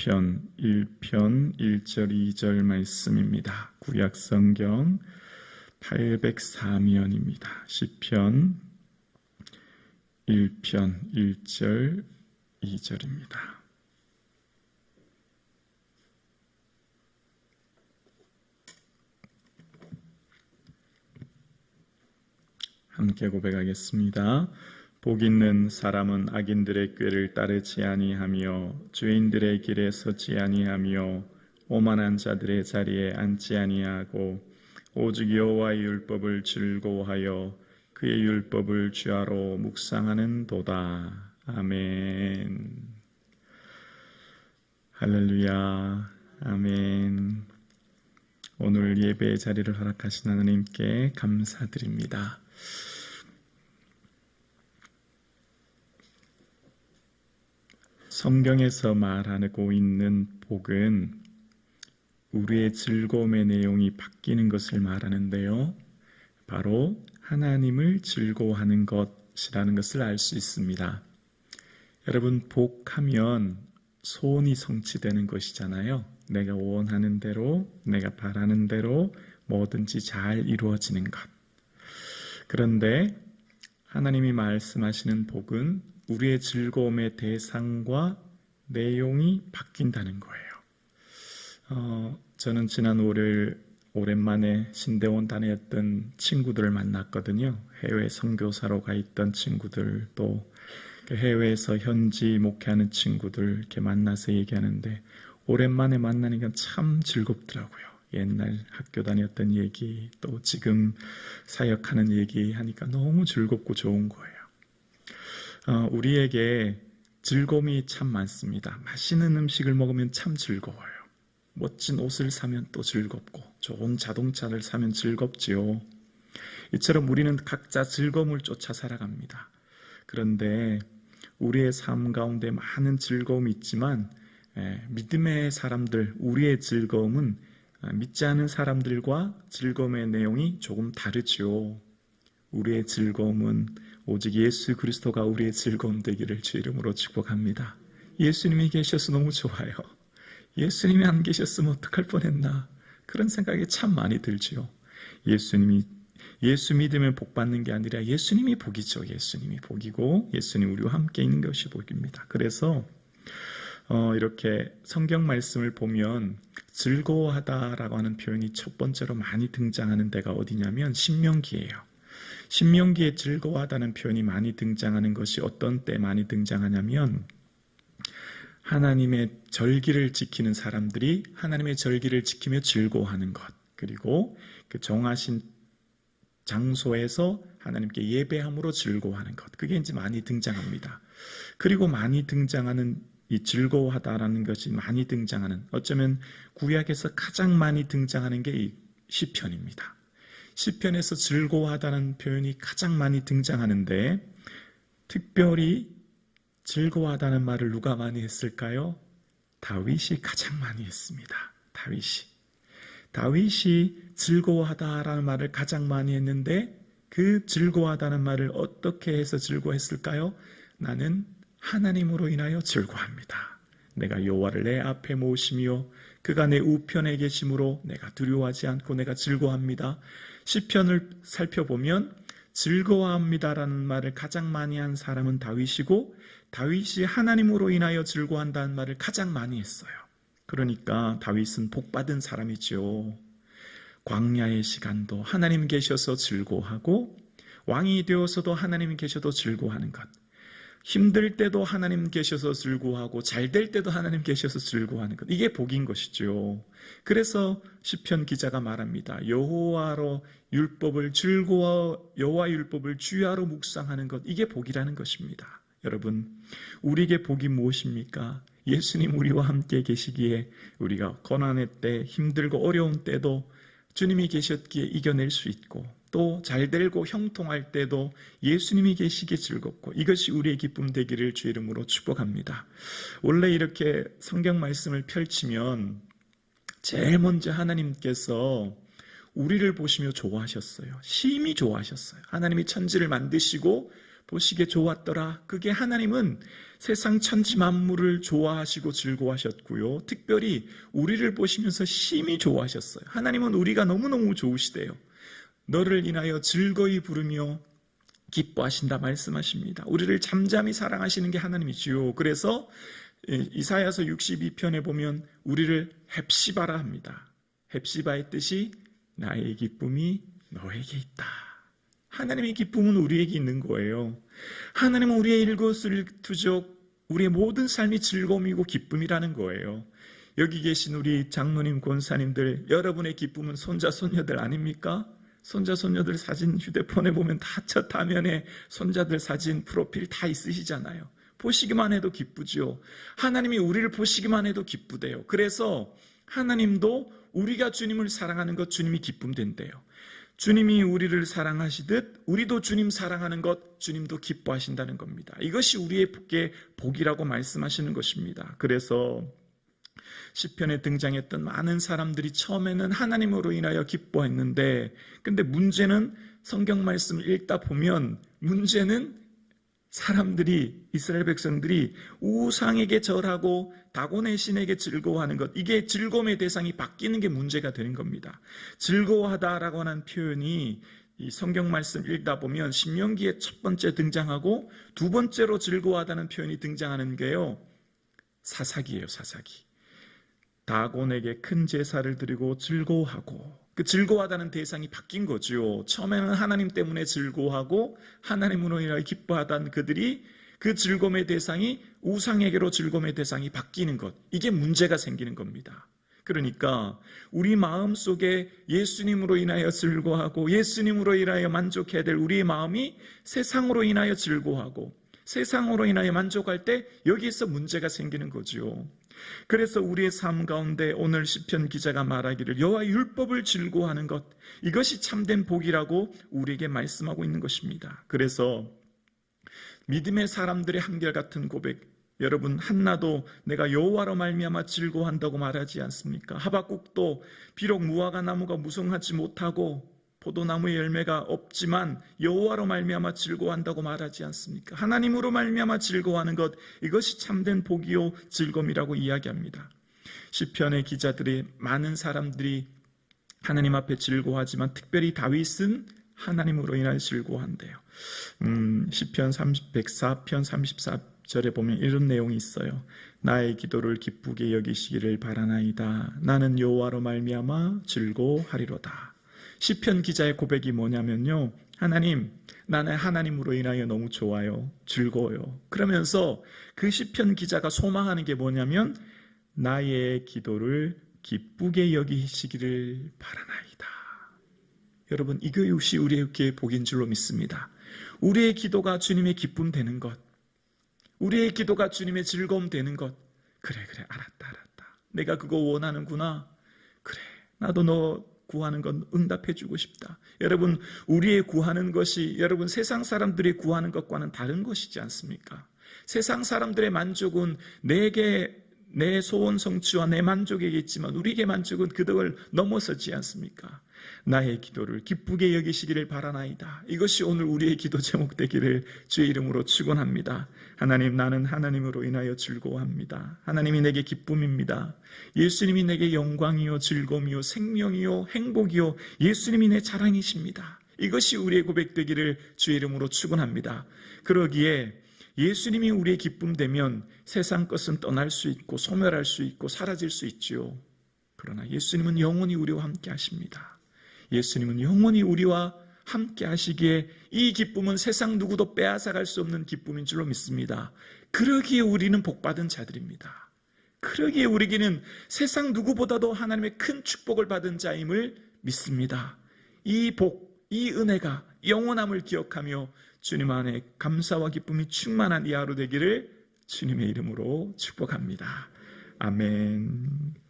시편 1편 1절 2절 말씀입니다. 구약성경 804면입니다. 시편 1편 1절 2절입니다. 함께 고백하겠습니다. 복 있는 사람은 악인들의 꾀를 따르지 아니하며 죄인들의 길에 서지 아니하며 오만한 자들의 자리에 앉지 아니하고 오직 여호와의 율법을 즐거워하여 그의 율법을 주야로 묵상하는 도다. 아멘. 할렐루야. 아멘. 오늘 예배의 자리를 허락하신 하나님께 감사드립니다. 성경에서 말하고 있는 복은 우리의 즐거움의 내용이 바뀌는 것을 말하는데요. 바로 하나님을 즐거워하는 것이라는 것을 알 수 있습니다. 여러분, 복하면 소원이 성취되는 것이잖아요. 내가 원하는 대로, 내가 바라는 대로 뭐든지 잘 이루어지는 것. 그런데 하나님이 말씀하시는 복은 우리의 즐거움의 대상과 내용이 바뀐다는 거예요. 저는 지난 5일 오랜만에 신대원 다녔던 친구들을 만났거든요. 해외 선교사로 가 있던 친구들, 또 해외에서 현지 목회하는 친구들 이렇게 만나서 얘기하는데 오랜만에 만나니까 참 즐겁더라고요. 옛날 학교 다녔던 얘기, 또 지금 사역하는 얘기 하니까 너무 즐겁고 좋은 거예요. 우리에게 즐거움이 참 많습니다. 맛있는 음식을 먹으면 참 즐거워요. 멋진 옷을 사면 또 즐겁고, 좋은 자동차를 사면 즐겁지요. 이처럼 우리는 각자 즐거움을 쫓아 살아갑니다. 그런데 우리의 삶 가운데 많은 즐거움이 있지만 믿음의 사람들, 우리의 즐거움은 믿지 않은 사람들과 즐거움의 내용이 조금 다르지요. 우리의 즐거움은 오직 예수 그리스도가 우리의 즐거움 되기를 주 이름으로 축복합니다. 예수님이 계셔서 너무 좋아요. 예수님이 안 계셨으면 어떡할 뻔했나, 그런 생각이 참 많이 들지요. 예수 믿으면 복 받는 게 아니라 예수님이 복이죠. 예수님이 복이고 예수님 우리와 함께 있는 것이 복입니다. 그래서 이렇게 성경 말씀을 보면 즐거워하다라고 하는 표현이 첫 번째로 많이 등장하는 데가 어디냐면 신명기예요. 신명기에 즐거워하다는 표현이 많이 등장하는 것이 어떤 때 많이 등장하냐면 하나님의 절기를 지키는 사람들이 하나님의 절기를 지키며 즐거워하는 것, 그리고 그 정하신 장소에서 하나님께 예배함으로 즐거워하는 것, 그게 이제 많이 등장합니다. 그리고 많이 등장하는 이 즐거워하다라는 것이 많이 등장하는, 어쩌면 구약에서 가장 많이 등장하는 게 이 시편입니다. 시편에서 즐거워하다는 표현이 가장 많이 등장하는데, 특별히 즐거워하다는 말을 누가 많이 했을까요? 다윗이 가장 많이 했습니다. 다윗이 즐거워하다라는 말을 가장 많이 했는데, 그 즐거워하다는 말을 어떻게 해서 즐거워했을까요? 나는 하나님으로 인하여 즐거워합니다. 내가 여호와를 내 앞에 모시며 그가 내 우편에 계심으로 내가 두려워하지 않고 내가 즐거워합니다. 시편을 살펴보면 즐거워합니다라는 말을 가장 많이 한 사람은 다윗이고, 다윗이 하나님으로 인하여 즐거워한다는 말을 가장 많이 했어요. 그러니까 다윗은 복받은 사람이죠. 광야의 시간도 하나님 계셔서 즐거워하고, 왕이 되어서도 하나님 계셔도 즐거워하는 것, 힘들 때도 하나님 계셔서 즐거워하고 잘 될 때도 하나님 계셔서 즐거워하는 것, 이게 복인 것이죠. 그래서 시편 기자가 말합니다. 여호와 율법을 주야로 묵상하는 것, 이게 복이라는 것입니다. 여러분, 우리에게 복이 무엇입니까? 예수님 우리와 함께 계시기에 우리가 고난의 때, 힘들고 어려운 때도 주님이 계셨기에 이겨낼 수 있고, 또 잘되고 형통할 때도 예수님이 계시기에 즐겁고, 이것이 우리의 기쁨 되기를 주 이름으로 축복합니다. 원래 이렇게 성경 말씀을 펼치면 제일 먼저 하나님께서 우리를 보시며 좋아하셨어요. 심히 좋아하셨어요. 하나님이 천지를 만드시고 보시기에 좋았더라. 그게 하나님은 세상 천지 만물을 좋아하시고 즐거워하셨고요. 특별히 우리를 보시면서 심히 좋아하셨어요. 하나님은 우리가 너무너무 좋으시대요. 너를 인하여 즐거이 부르며 기뻐하신다 말씀하십니다. 우리를 잠잠히 사랑하시는 게 하나님이지요. 그래서 이사야서 62편에 보면 우리를 헵시바라 합니다. 헵시바의 뜻이 나의 기쁨이 너에게 있다. 하나님의 기쁨은 우리에게 있는 거예요. 하나님은 우리의 일거수일투족, 우리의 모든 삶이 즐거움이고 기쁨이라는 거예요. 여기 계신 우리 장로님, 권사님들, 여러분의 기쁨은 손자, 손녀들 아닙니까? 손자, 손녀들 사진 휴대폰에 보면 다 첫 화면에 손자들 사진 프로필 다 있으시잖아요. 보시기만 해도 기쁘죠. 하나님이 우리를 보시기만 해도 기쁘대요. 그래서 하나님도 우리가 주님을 사랑하는 것 주님이 기쁨된대요. 주님이 우리를 사랑하시듯 우리도 주님 사랑하는 것 주님도 기뻐하신다는 겁니다. 이것이 우리에게 복이라고 말씀하시는 것입니다. 그래서 시편에 등장했던 많은 사람들이 처음에는 하나님으로 인하여 기뻐했는데, 근데 문제는 성경 말씀을 읽다 보면 문제는 사람들이, 이스라엘 백성들이 우상에게 절하고 다곤의 신에게 즐거워하는 것, 이게 즐거움의 대상이 바뀌는 게 문제가 되는 겁니다. 즐거워하다라고 하는 표현이 이 성경 말씀 읽다 보면 신명기에 첫 번째 등장하고 두 번째로 즐거워하다는 표현이 등장하는 게요, 사사기예요. 사사기. 다곤에게 큰 제사를 드리고 즐거워하고, 그 즐거워하다는 대상이 바뀐 거죠. 처음에는 하나님 때문에 즐거워하고 하나님으로 인하여 기뻐하던 그들이 그 즐거움의 대상이 우상에게로 즐거움의 대상이 바뀌는 것, 이게 문제가 생기는 겁니다. 그러니까 우리 마음속에 예수님으로 인하여 즐거워하고 예수님으로 인하여 만족해야 될 우리의 마음이 세상으로 인하여 즐거워하고 세상으로 인하여 만족할 때 여기에서 문제가 생기는 거죠. 그래서 우리의 삶 가운데 오늘 시편 기자가 말하기를 여호와의 율법을 즐거워하는 것, 이것이 참된 복이라고 우리에게 말씀하고 있는 것입니다. 그래서 믿음의 사람들의 한결같은 고백, 여러분, 한나도 내가 여호와로 말미암아 즐거워한다고 말하지 않습니까? 하박국도 비록 무화과 나무가 무성하지 못하고 포도나무의 열매가 없지만 여호와로 말미암아 즐거워한다고 말하지 않습니까? 하나님으로 말미암아 즐거워하는 것, 이것이 참된 복이요 즐거움이라고 이야기합니다. 시편의 기자들이, 많은 사람들이 하나님 앞에 즐거워하지만 특별히 다윗은 하나님으로 인하여 즐거워한대요. 시편 104편 34절에 보면 이런 내용이 있어요. 나의 기도를 기쁘게 여기시기를 바라나이다. 나는 여호와로 말미암아 즐거워하리로다. 시편 기자의 고백이 뭐냐면요, 하나님, 나는 하나님으로 인하여 너무 좋아요, 즐거워요. 그러면서 그 시편 기자가 소망하는 게 뭐냐면 나의 기도를 기쁘게 여기시기를 바라나이다. 여러분, 이것이 우리에게 복인 줄로 믿습니다. 우리의 기도가 주님의 기쁨 되는 것, 우리의 기도가 주님의 즐거움 되는 것. 그래 알았다. 내가 그거 원하는구나. 그래, 나도 너 구하는 건 응답해주고 싶다. 여러분, 우리의 구하는 것이 여러분 세상 사람들이 구하는 것과는 다른 것이지 않습니까? 세상 사람들의 만족은 내게 내 소원 성취와 내 만족에게 있지만 우리에게 만족은 그덕을 넘어서지 않습니까? 나의 기도를 기쁘게 여기시기를 바라나이다. 이것이 오늘 우리의 기도 제목 되기를 주의 이름으로 축원합니다. 하나님, 나는 하나님으로 인하여 즐거워합니다. 하나님이 내게 기쁨입니다. 예수님이 내게 영광이요 즐거움이요 생명이요 행복이요, 예수님이 내 자랑이십니다. 이것이 우리의 고백 되기를 주의 이름으로 축원합니다. 그러기에 예수님이 우리의 기쁨 되면 세상 것은 떠날 수 있고 소멸할 수 있고 사라질 수 있지요. 그러나 예수님은 영원히 우리와 함께 하십니다. 예수님은 영원히 우리와 함께 하시기에 이 기쁨은 세상 누구도 빼앗아갈 수 없는 기쁨인 줄로 믿습니다. 그러기에 우리는 복받은 자들입니다. 그러기에 우리에게는 세상 누구보다도 하나님의 큰 축복을 받은 자임을 믿습니다. 이 복, 이 은혜가 영원함을 기억하며 주님 안에 감사와 기쁨이 충만한 이 하루 되기를 주님의 이름으로 축복합니다. 아멘.